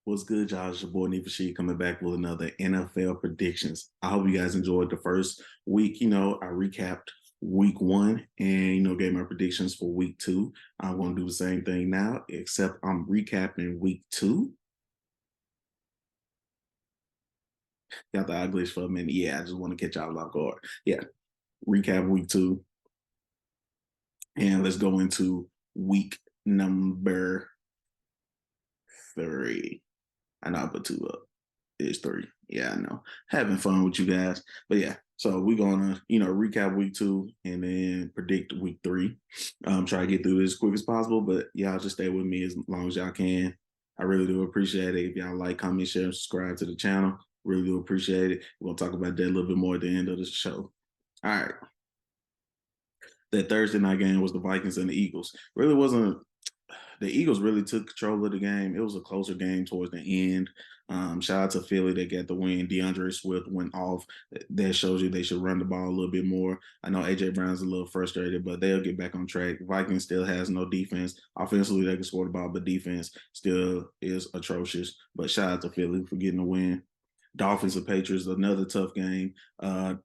What's good, y'all? It's your boy NeedForSheed coming back with another NFL predictions. I hope you guys enjoyed the first week. I recapped week one and gave my predictions for week two. I'm going to do the same thing now, except I'm recapping week two. Got the eye glitch for a minute. Yeah, I just want to catch y'all off guard. Yeah, recap week two, and let's go into week number three. I know I put two up. It's three. Yeah, I know. Having fun with you guys. But yeah, so we're gonna, recap week two and then predict week three. Try to get through it as quick as possible, but y'all just stay with me as long as y'all can. I really do appreciate it. If y'all like, comment, share, and subscribe to the channel. Really do appreciate it. We'll talk about that a little bit more at the end of the show. All right. That Thursday night game was the Vikings and the Eagles. Really wasn't the Eagles really took control of the game. It was a closer game towards the end. Shout out to Philly. They got the win. DeAndre Swift went off. That shows you they should run the ball a little bit more. I know AJ Brown's a little frustrated, but they'll get back on track. Vikings still has no defense. Offensively, they can score the ball, but defense still is atrocious. But shout out to Philly for getting the win. Dolphins and Patriots, another tough game. Bill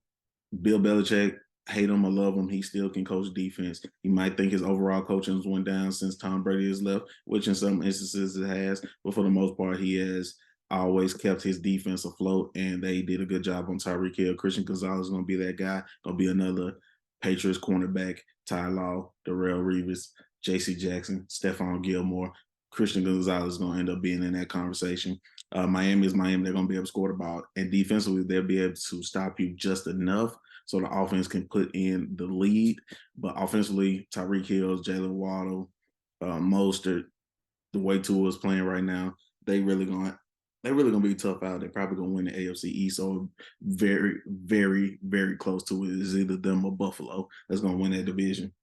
Belichick, hate him or love him, he still can coach defense. He might think his overall coaching has went down since Tom Brady has left, which in some instances it has, but for the most part, he has always kept his defense afloat, and they did a good job on Tyreek Hill. Christian Gonzalez is going to be that guy, going to be another Patriots cornerback, Ty Law, Darrell Reeves, J.C. Jackson, Stephon Gilmore. Christian Gonzalez is going to end up being in that conversation. Miami is Miami. They're going to be able to score the ball. And defensively, they'll be able to stop you just enough so the offense can put in the lead. But offensively, Tyreek Hill, Jalen Waddle, Mostert, the way Tua is playing right now, they're really gonna be tough out. They're probably gonna win the AFC East. So very, very, very close to it is either them or Buffalo that's gonna win that division.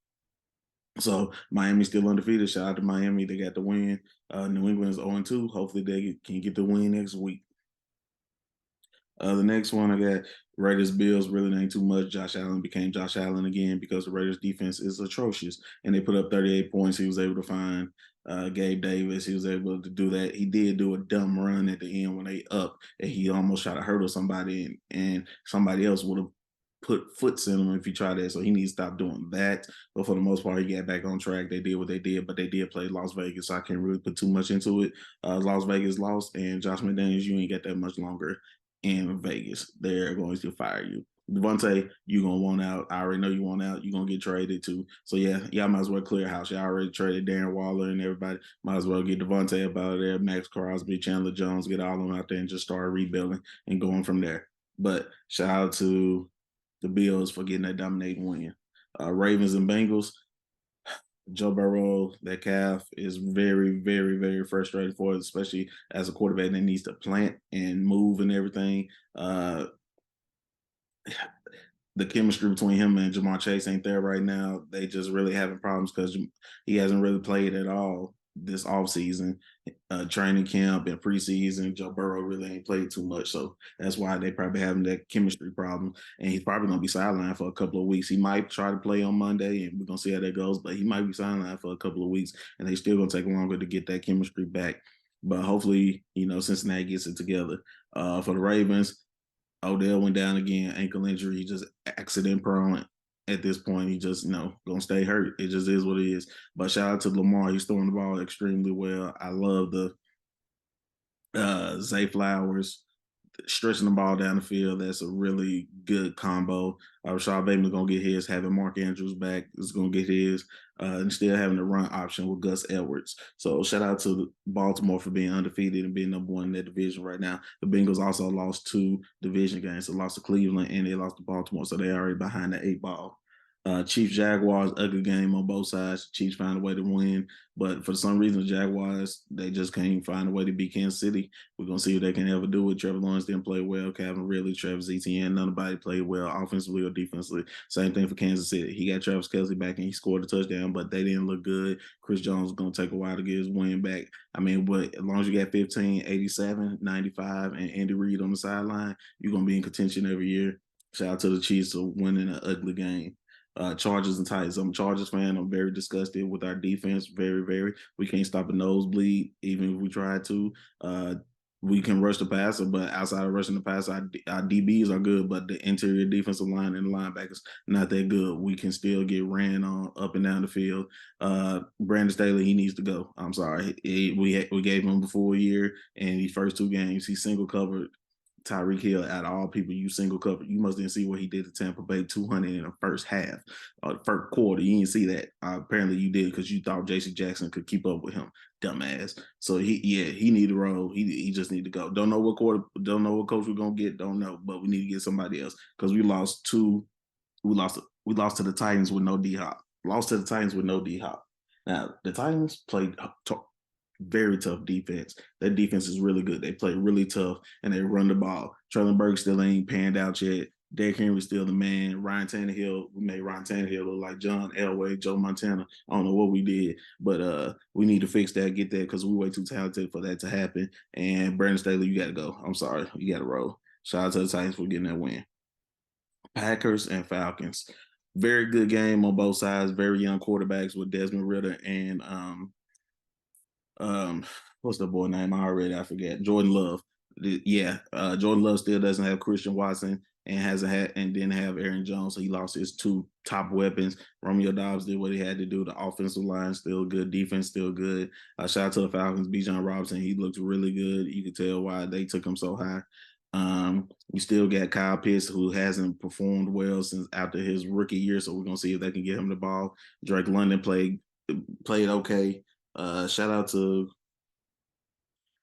So Miami's still undefeated. Shout out to Miami. They got the win. New England is 0-2. Hopefully they can get the win next week. The next one I got Raiders Bills. Really ain't too much. Josh Allen became Josh Allen again because the Raiders defense is atrocious, and they put up 38 points. He was able to find Gabe Davis. He was able to do that. He did do a dumb run at the end when they up, and he almost tried to hurdle somebody, and somebody else would have put foots in him if he tried that. So he needs to stop doing that. But for the most part, he got back on track. They did what they did, but they did play Las Vegas. So I can't really put too much into it. Las Vegas lost, and Josh McDaniels, you ain't got that much longer in Vegas. They're going to fire you. Devontae, you're going to want out. I already know you want out. You're going to get traded too. So, yeah, y'all might as well clear house. Y'all already traded Darren Waller and everybody. Might as well get Devontae up out of there, Max Crosby, Chandler Jones, get all of them out there and just start rebuilding and going from there. But shout out to the Bills for getting that dominating win. Ravens and Bengals, Joe Burrow, that calf is very, very, very frustrating for us, especially as a quarterback that needs to plant and move and everything. The chemistry between him and Jamar Chase ain't there right now. They just really having problems because he hasn't really played at all this offseason. Training camp and preseason, Joe Burrow really ain't played too much. So that's why they probably having that chemistry problem. And he's probably going to be sidelined for a couple of weeks. He might try to play on Monday, and we're going to see how that goes. But he might be sidelined for a couple of weeks, and they still going to take longer to get that chemistry back. But hopefully, Cincinnati gets it together. For the Ravens, Odell went down again, ankle injury. He just accident prone at this point. He just, gonna stay hurt. It just is what it is. But shout out to Lamar. He's throwing the ball extremely well. I love the Zay Flowers stretching the ball down the field. That's a really good combo. Rashad Bateman's going to get his. Having Mark Andrews back is going to get his. And still having the run option with Gus Edwards. So shout out to Baltimore for being undefeated and being number one in that division right now. The Bengals also lost two division games. They lost to Cleveland and they lost to Baltimore. So they're already behind the eight ball. Chiefs Jaguars, ugly game on both sides. Chiefs found a way to win, but for some reason, the Jaguars they just can't find a way to beat Kansas City. We're gonna see what they can ever do. It. Trevor Lawrence didn't play well. Calvin Ridley, Travis Etienne, nobody played well offensively or defensively. Same thing for Kansas City. He got Travis Kelce back and he scored a touchdown, but they didn't look good. Chris Jones is gonna take a while to get his win back. I mean, but as long as you got 15, 87, 95, and Andy Reid on the sideline, you're gonna be in contention every year. Shout out to the Chiefs for winning an ugly game. Chargers and Titans. I'm a Chargers fan. I'm very disgusted with our defense. Very, very. We can't stop a nosebleed, even if we try to. Uh, we can rush the passer, but outside of rushing the passer, our DBs are good, but the interior defensive line and the linebackers not that good. We can still get ran on up and down the field. Brandon Staley, he needs to go. I'm sorry. We gave him the full year, and the first two games he single covered Tyreek Hill. Out of all people, you single covered. You must didn't see what he did to Tampa Bay 200 in the first half, first quarter. You didn't see that. Apparently, you did because you thought J.C. Jackson could keep up with him, dumbass. So he need to roll. He just need to go. Don't know what quarter. Don't know what coach we're gonna get. Don't know, but we need to get somebody else because we lost two. We lost to the Titans with no D Hop. Lost to the Titans with no D Hop. Now the Titans played very tough defense. That defense is really good. They play really tough and they run the ball. Traylon Burks still ain't panned out yet. Derrick Henry's still the man. Ryan Tannehill, we made Ryan Tannehill look like John Elway, Joe Montana. I don't know what we did, but we need to fix that, get that, because we're way too talented for that to happen. And Brandon Staley, you got to go. I'm sorry. You got to roll. Shout out to the Titans for getting that win. Packers and Falcons. Very good game on both sides. Very young quarterbacks with Desmond Ritter and what's the boy name? I forget. Jordan Love. Yeah, Jordan Love still doesn't have Christian Watson and hasn't had and didn't have Aaron Jones, so he lost his two top weapons. Romeo Dobbs did what he had to do. The offensive line still good, defense still good. Shout out to the Falcons. Bijan Robinson, he looked really good. You could tell why they took him so high. You still got Kyle Pitts, who hasn't performed well since after his rookie year, so we're gonna see if they can get him the ball. Drake London played okay. Shout out to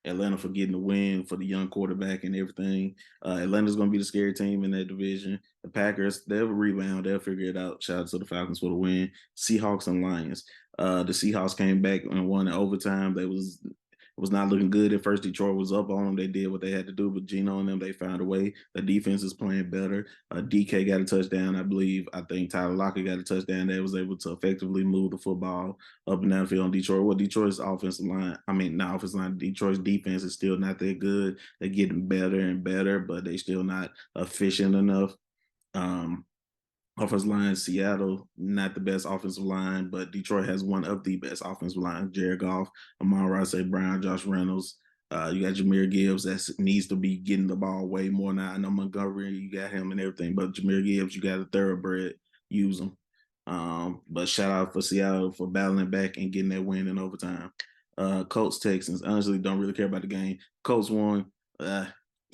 Atlanta for getting the win for the young quarterback and everything. Atlanta's going to be the scary team in that division. The Packers, they'll rebound. They'll figure it out. Shout out to the Falcons for the win. Seahawks and Lions. The Seahawks came back and won in overtime. They was not looking good at first. Detroit was up on them. They did what they had to do, but Geno and them, they found a way. The defense is playing better. DK got a touchdown, I believe. I think Tyler Lockett got a touchdown. They was able to effectively move the football up and down the field on Detroit. Well, Detroit's offensive line, I mean, not offensive line, Detroit's defense is still not that good. They're getting better and better, but they still not efficient enough. Um, Offensive line, Seattle, not the best offensive line, but Detroit has one of the best offensive lines. Jared Goff, Amon-Ra St. Brown, Josh Reynolds. You got Jahmyr Gibbs that needs to be getting the ball way more now. I know Montgomery, you got him and everything, but Jahmyr Gibbs, you got a thoroughbred. Use him. But shout out for Seattle for battling back and getting that win in overtime. Colts, Texans. Honestly, don't really care about the game. Colts won.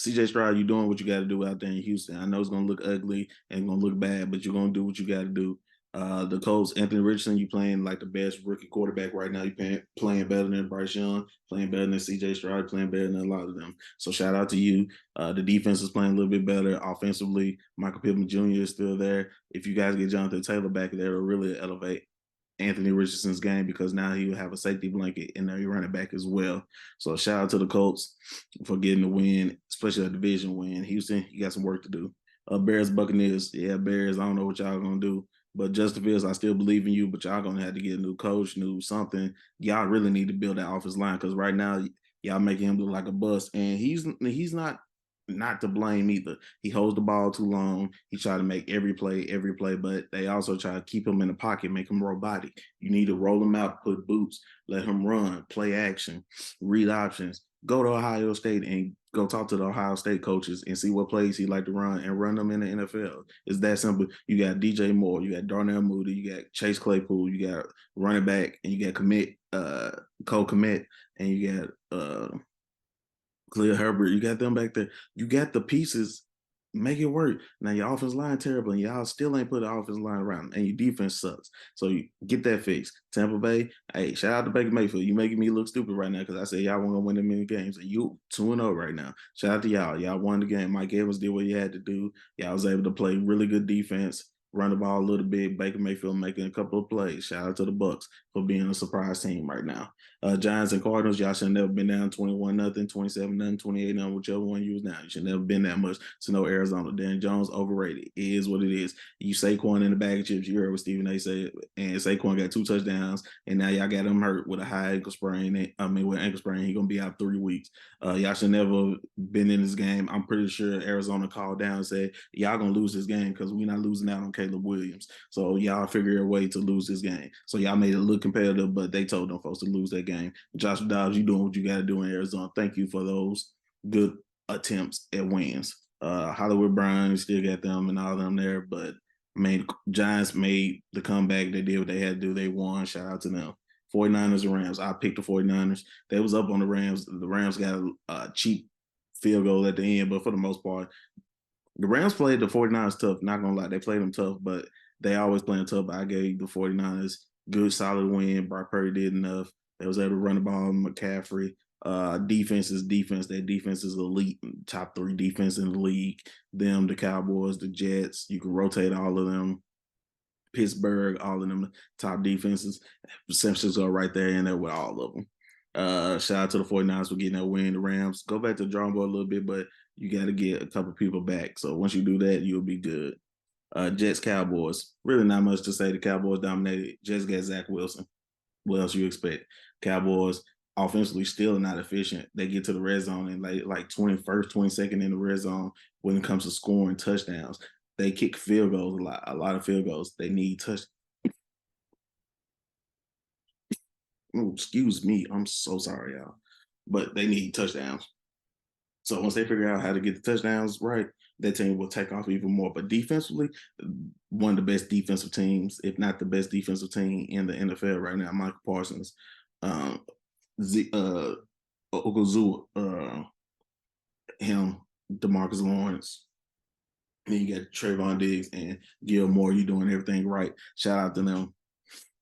CJ Stroud, you're doing what you got to do out there in Houston. I know it's going to look ugly and going to look bad, but you're going to do what you got to do. The Colts, Anthony Richardson, you playing like the best rookie quarterback right now. You playing better than Bryce Young, playing better than CJ Stroud, playing better than a lot of them. So shout out to you. The defense is playing a little bit better offensively. Michael Pittman Jr. is still there. If you guys get Jonathan Taylor back there, it'll really elevate Anthony Richardson's game because now he will have a safety blanket and he running back as well. So shout out to the Colts for getting the win, especially a division win. Houston, you got some work to do. Bears, Buccaneers. Yeah, Bears, I don't know what y'all going to do. But Justin Fields, I still believe in you, but y'all going to have to get a new coach, new something. Y'all really need to build that offensive line because right now y'all making him look like a bust. And he's not to blame either. He holds the ball too long. He try to make every play, but they also try to keep him in the pocket, make him robotic. You need to roll him out, put boots, let him run, play action, read options. Go to Ohio State and go talk to the Ohio State coaches and see what plays he like to run and run them in the NFL. It's that simple. You got DJ Moore, you got Darnell Mooney, you got Chase Claypool, you got running back, and you got Cole Kmet, and you got Khalil Herbert, you got them back there. You got the pieces. Make it work. Now your offense line terrible, and y'all still ain't put the offense line around, and your defense sucks. So you get that fixed. Tampa Bay, hey, shout out to Baker Mayfield. You making me look stupid right now because I said y'all weren't gonna win them many games, and you 2-0 right now. Shout out to y'all. Y'all won the game. Mike Evans did what he had to do. Y'all was able to play really good defense, run the ball a little bit. Baker Mayfield making a couple of plays. Shout out to the Bucks for being a surprise team right now. Giants and Cardinals, y'all should never been down 21-0, 27-0, 28-0, whichever one you was down. You should never been that much to know Arizona. Dan Jones overrated. It is what it is. You Saquon in the bag of chips. You heard what Stephen A said, and Saquon got 2 touchdowns, and now y'all got him hurt with a high ankle sprain. With ankle sprain, he's gonna be out 3 weeks. Y'all should never been in this game. I'm pretty sure Arizona called down and said, y'all gonna lose this game because we're not losing out on Caleb Williams. So y'all figure a way to lose this game. So y'all made it look competitive, but they told them folks to lose that game. Josh Dobbs, you doing what you got to do in Arizona. Thank you for those good attempts at wins. Hollywood Brown still got them and all them there, but Giants made the comeback. They did what they had to do. They won. Shout out to them. 49ers and Rams. I picked the 49ers. They was up on the Rams. The Rams got a cheap field goal at the end, but for the most part, the Rams played the 49ers tough. Not going to lie. They played them tough, but they always playing tough. I gave the 49ers good, solid win. Brock Purdy did enough. They was able to run the ball. McCaffrey. Defense is defense. That defense is elite, top 3 defense in the league. Them, the Cowboys, the Jets. You can rotate all of them. Pittsburgh, all of them top defenses. San Francisco right there in there with all of them. Shout out to the 49ers for getting that win. The Rams go back to the drawing board a little bit, but you got to get a couple people back. So once you do that, you'll be good. Jets, Cowboys. Really not much to say. The Cowboys dominated. Jets got Zach Wilson. What else you expect? Cowboys offensively still not efficient. They get to the red zone and like 21st, 22nd in the red zone when it comes to scoring touchdowns. They kick field goals a lot of field goals. They need touch. Oh, excuse me. I'm so sorry, y'all. But they need touchdowns. So once they figure out how to get the touchdowns right, that team will take off even more. But defensively, one of the best defensive teams, if not the best defensive team in the NFL right now, Michael Parsons, Okozu, him, DeMarcus Lawrence. Then you got Trayvon Diggs and Gilmore. You doing everything right. Shout out to them.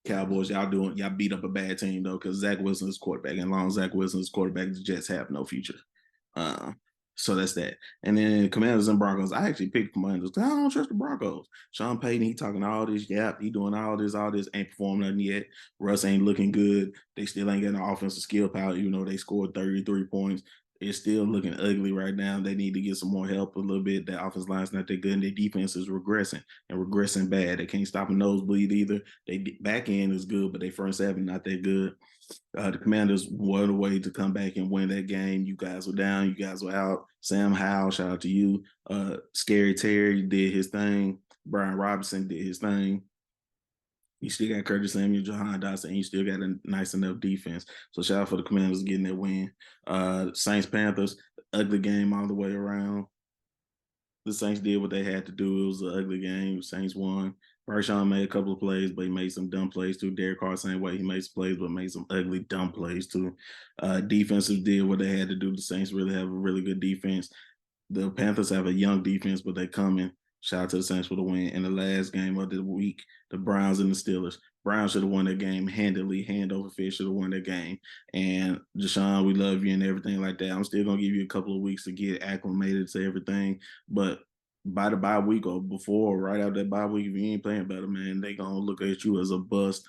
Cowboys, y'all beat up a bad team though, because Zach Wilson is quarterback, and long Zach Wilson is quarterback, the Jets have no future. Uh, so that's that. And then Commanders and Broncos. I actually picked Commanders because I don't trust the Broncos. Sean Payton, he talking all this, he doing all this, ain't performing nothing yet. Russ ain't looking good. They still ain't got no offensive skill power, even though they scored 33 points. It's still looking ugly right now. They need to get some more help a little bit. Their offense line's not that good, and their defense is regressing and regressing bad. They can't stop a nosebleed either. They back end is good, but they front seven not that good. The Commanders won a way to come back and win that game. You guys were down. You guys were out. Sam Howell, shout out to you. Scary Terry did his thing. Brian Robinson did his thing. You still got Curtis Samuel, Jahan Dotson, and you still got a nice enough defense. So shout out for the Commanders getting that win. Saints Panthers, ugly game all the way around. The Saints did what they had to do. It was an ugly game. Saints won. Marshawn made a couple of plays, but he made some dumb plays too. Derek Carr, same way. He made some plays, but made some ugly, dumb plays too. Defensive did what they had to do. The Saints really have a really good defense. The Panthers have a young defense, but they coming. Shout out to the Saints for the win. In the last game of the week, the Browns and the Steelers. Browns should have won that game handily. Hand over fist should have won that game. And Deshaun, we love you and everything like that. I'm still gonna give you a couple of weeks to get acclimated to everything. But by the bye week or before, right after that bye week, if you ain't playing better, man, they gonna look at you as a bust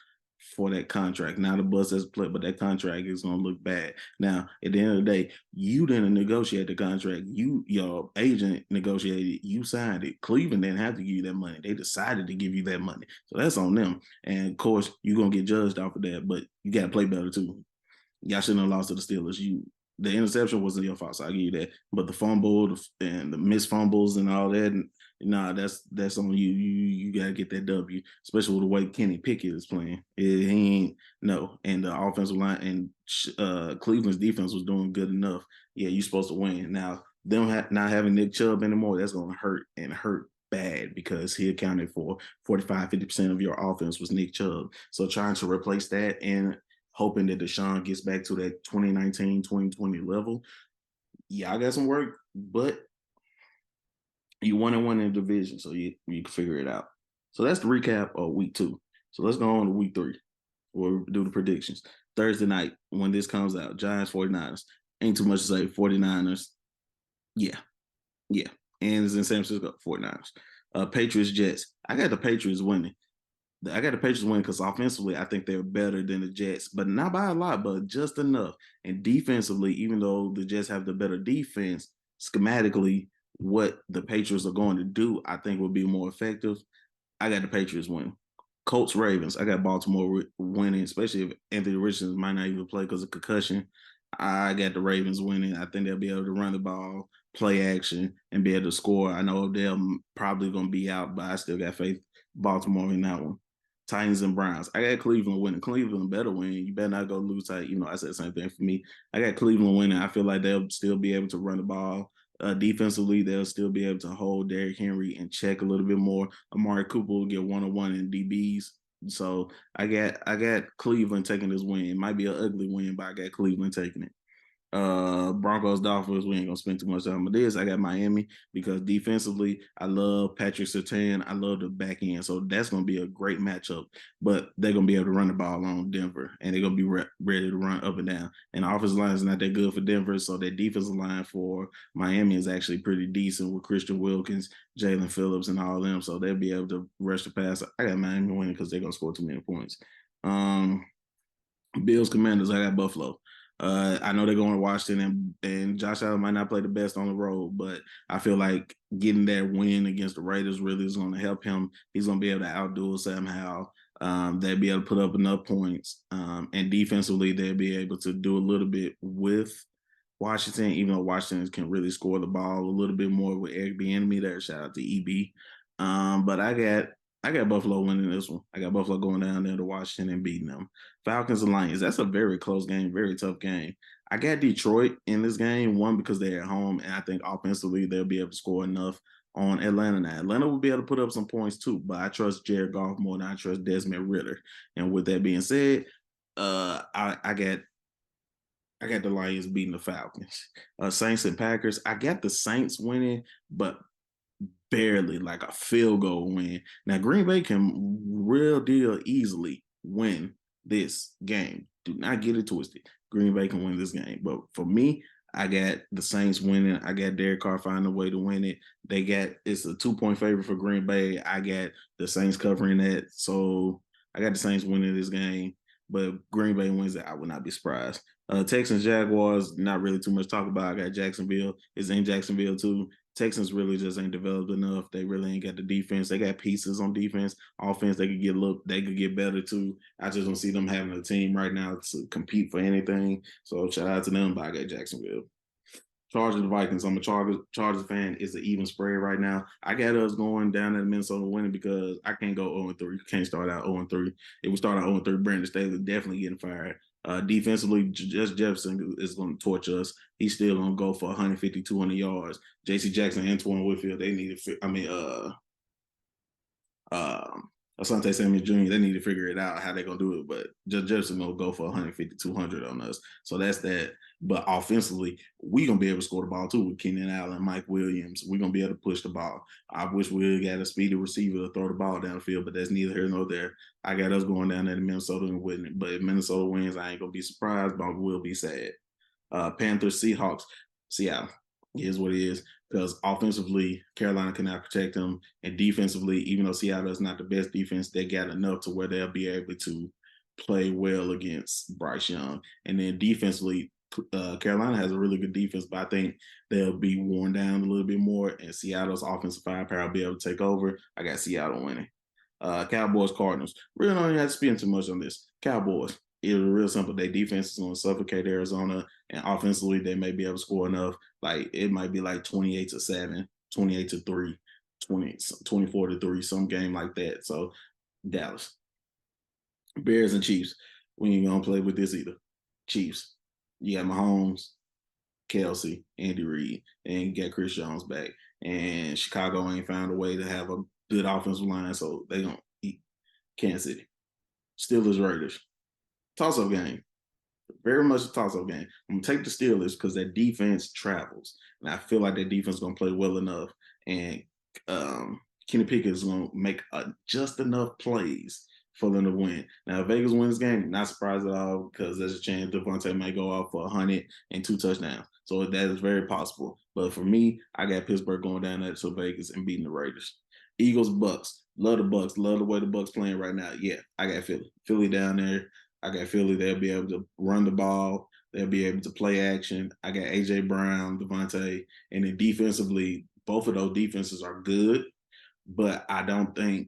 for that contract. Not a bust as a player, but that contract is gonna look bad. Now, at the end of the day, you didn't negotiate the contract. Your agent negotiated. You signed it. Cleveland didn't have to give you that money. They decided to give you that money, so that's on them. And of course, you're gonna get judged off of that. But you got to play better too. Y'all shouldn't have lost to the Steelers. The interception wasn't your fault, so I give you that. But the fumble and the missed fumbles and all that, that's on you. You gotta get that W, especially with the way Kenny Pickett is playing. He ain't no, and the offensive line and Cleveland's defense was doing good enough. Yeah, you're supposed to win. Now them not having Nick Chubb anymore, that's gonna hurt and hurt bad because he accounted for 45-50% of your offense was Nick Chubb. So trying to replace that and hoping that Deshaun gets back to that 2019, 2020 level. Yeah, I got some work, but you 1-1 in the division, so you can figure it out. So that's the recap of week 2. So let's go on to week 3. We'll do the predictions. Thursday night, when this comes out, Giants, 49ers. Ain't too much to say. 49ers, yeah. And it's in San Francisco, 49ers. Patriots, Jets. I got the Patriots winning. I got the Patriots win because offensively, I think they're better than the Jets, but not by a lot, but just enough. And defensively, even though the Jets have the better defense, schematically, what the Patriots are going to do, I think will be more effective. I got the Patriots win. Colts, Ravens. I got Baltimore winning, especially if Anthony Richardson might not even play because of concussion. I got the Ravens winning. I think they'll be able to run the ball, play action, and be able to score. I know they're probably going to be out, but I still got faith Baltimore in that one. Titans and Browns. I got Cleveland winning. Cleveland better win. You better not go lose tight. I said the same thing for me. I got Cleveland winning. I feel like they'll still be able to run the ball. Defensively, they'll still be able to hold Derrick Henry and check a little bit more. Amari Cooper will get 1-on-1 in DBs. So I got Cleveland taking this win. It might be an ugly win, but I got Cleveland taking it. Broncos Dolphins, we ain't gonna spend too much time on this. I got Miami because defensively, I love Patrick Surtain. I love the back end, so that's gonna be a great matchup. But they're gonna be able to run the ball on Denver, and they're gonna be ready to run up and down. And the offensive line is not that good for Denver, so that defensive line for Miami is actually pretty decent with Christian Wilkins, Jalen Phillips, and all of them. So they'll be able to rush the pass. I got Miami winning because they're gonna score too many points. Bills Commanders, I got Buffalo. I know they're going to Washington, and Josh Allen might not play the best on the road, but I feel like getting that win against the Raiders really is going to help him. He's going to be able to outdo us somehow. They'll be able to put up enough points, and defensively, they'll be able to do a little bit with Washington, even though Washington can really score the ball a little bit more with Eric Bieniemy there. Shout out to EB. But I got Buffalo winning this one. I got Buffalo going down there to Washington and beating them. Falcons and Lions. That's a very close game, very tough game. I got Detroit in this game, one because they're at home, and I think offensively they'll be able to score enough on Atlanta. Now, Atlanta will be able to put up some points too, but I trust Jared Goff more than I trust Desmond Ritter. And with that being said, I got the Lions beating the Falcons. Saints and Packers. I got the Saints winning, but barely, like a field goal win. Now, Green Bay can real deal easily win this game. Do not get it twisted. Green Bay can win this game. But for me, I got the Saints winning. I got Derek Carr finding a way to win it. It's a 2-point favorite for Green Bay. I got the Saints covering that. So I got the Saints winning this game. But Green Bay wins it, I would not be surprised. Texans Jaguars, not really too much to talk about. I got Jacksonville. It's in Jacksonville too. Texans really just ain't developed enough. They really ain't got the defense. They got pieces on defense. Offense, they could get better too. I just don't see them having a team right now to compete for anything. So shout out to them, but I got Jacksonville. Chargers Vikings. I'm a Chargers fan. It's an even spread right now. I got us going down at Minnesota winning because I can't go 0-3. Can't start out 0-3. If we start out 0-3, Brandon Staley definitely getting fired. Defensively, just Jefferson is going to torch us. He's still going to go for 150, 200 yards. J.C. Jackson, Antoine Whitfield, they need to. Asante Samuel Jr., they need to figure it out how they're going to do it. But just Jefferson will go for 150, 200 on us. So that's that. But offensively, we're going to be able to score the ball too with Keenan Allen, Mike Williams. We're going to be able to push the ball. I wish we got a speedy receiver to throw the ball down the field, but that's neither here nor there. I got us going down there to Minnesota and winning. But if Minnesota wins, I ain't going to be surprised, but I will be sad. Panthers, Seahawks, Seattle. Is what it is because offensively, Carolina cannot protect them, and defensively, even though Seattle is not the best defense, they got enough to where they'll be able to play well against Bryce Young. And then defensively, Carolina has a really good defense, but I think they'll be worn down a little bit more, and Seattle's offensive firepower will be able to take over. I got Seattle winning. Cowboys, Cardinals. Really don't even have to spend too much on this. Cowboys. It's real simple. Their defense is going to suffocate Arizona, and offensively, they may be able to score enough. Like it might be like 28-7, 28-3, 24-3, some game like that. So Dallas, Bears and Chiefs. We ain't gonna play with this either. Chiefs. You got Mahomes, Kelsey, Andy Reid, and you got Chris Jones back. And Chicago ain't found a way to have a good offensive line, so they gonna eat Kansas City. Steelers, Raiders. Toss-up game. Very much a toss-up game. I'm gonna take the Steelers because their defense travels, and I feel like their defense is gonna play well enough. And Kenny Pickett is gonna make just enough plays for them to win. Now, if Vegas wins this game, not surprised at all because there's a chance Devontae may go off for 100 and 2 touchdowns. So that is very possible. But for me, I got Pittsburgh going down there to Vegas and beating the Raiders. Eagles, Bucks. Love the Bucks. Love the way the Bucks playing right now. Yeah, I got Philly. Philly down there. I got Philly. They'll be able to run the ball. They'll be able to play action. I got A.J. Brown, Devontae. And then defensively, both of those defenses are good. But I don't think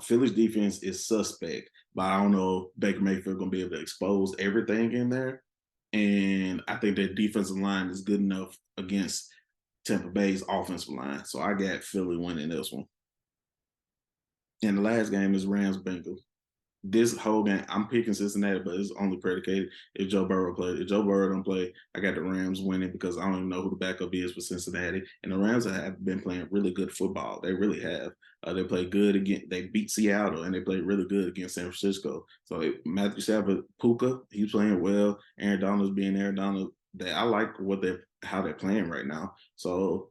Philly's defense is suspect, but I don't know if Baker Mayfield gonna be able to expose everything in there. And I think their defensive line is good enough against Tampa Bay's offensive line. So I got Philly winning this one. And the last game is Rams Bengals. This whole game, I'm picking Cincinnati, but it's only predicated if Joe Burrow plays. If Joe Burrow don't play, I got the Rams winning because I don't even know who the backup is for Cincinnati. And the Rams have been playing really good football. They really have. They played good again. They beat Seattle and they played really good against San Francisco. So Matthew Stafford, Puka, he's playing well. Aaron Donald's being Aaron Donald. I like how they're playing right now. So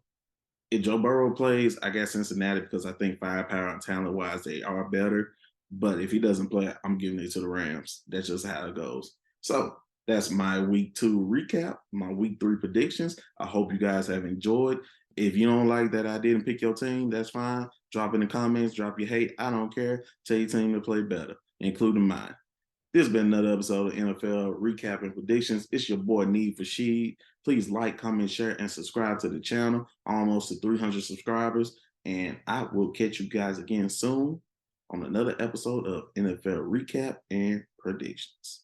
if Joe Burrow plays, I got Cincinnati because I think firepower and talent wise they are better. But if he doesn't play, I'm giving it to the Rams. That's just how it goes. So that's my week 2 recap, my week 3 predictions. I hope you guys have enjoyed. If you don't like that I didn't pick your team, that's fine. Drop in the comments, drop your hate. I don't care. Tell your team to play better, including mine. This has been another episode of NFL Recap and Predictions. It's your boy NeedForSheed. Please like, comment, share, and subscribe to the channel. Almost to 300 subscribers. And I will catch you guys again soon on another episode of NFL Recap and Predictions.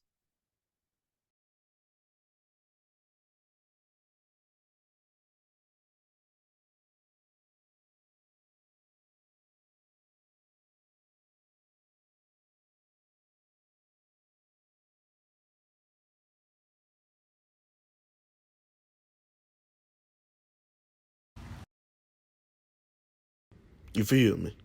You feel me?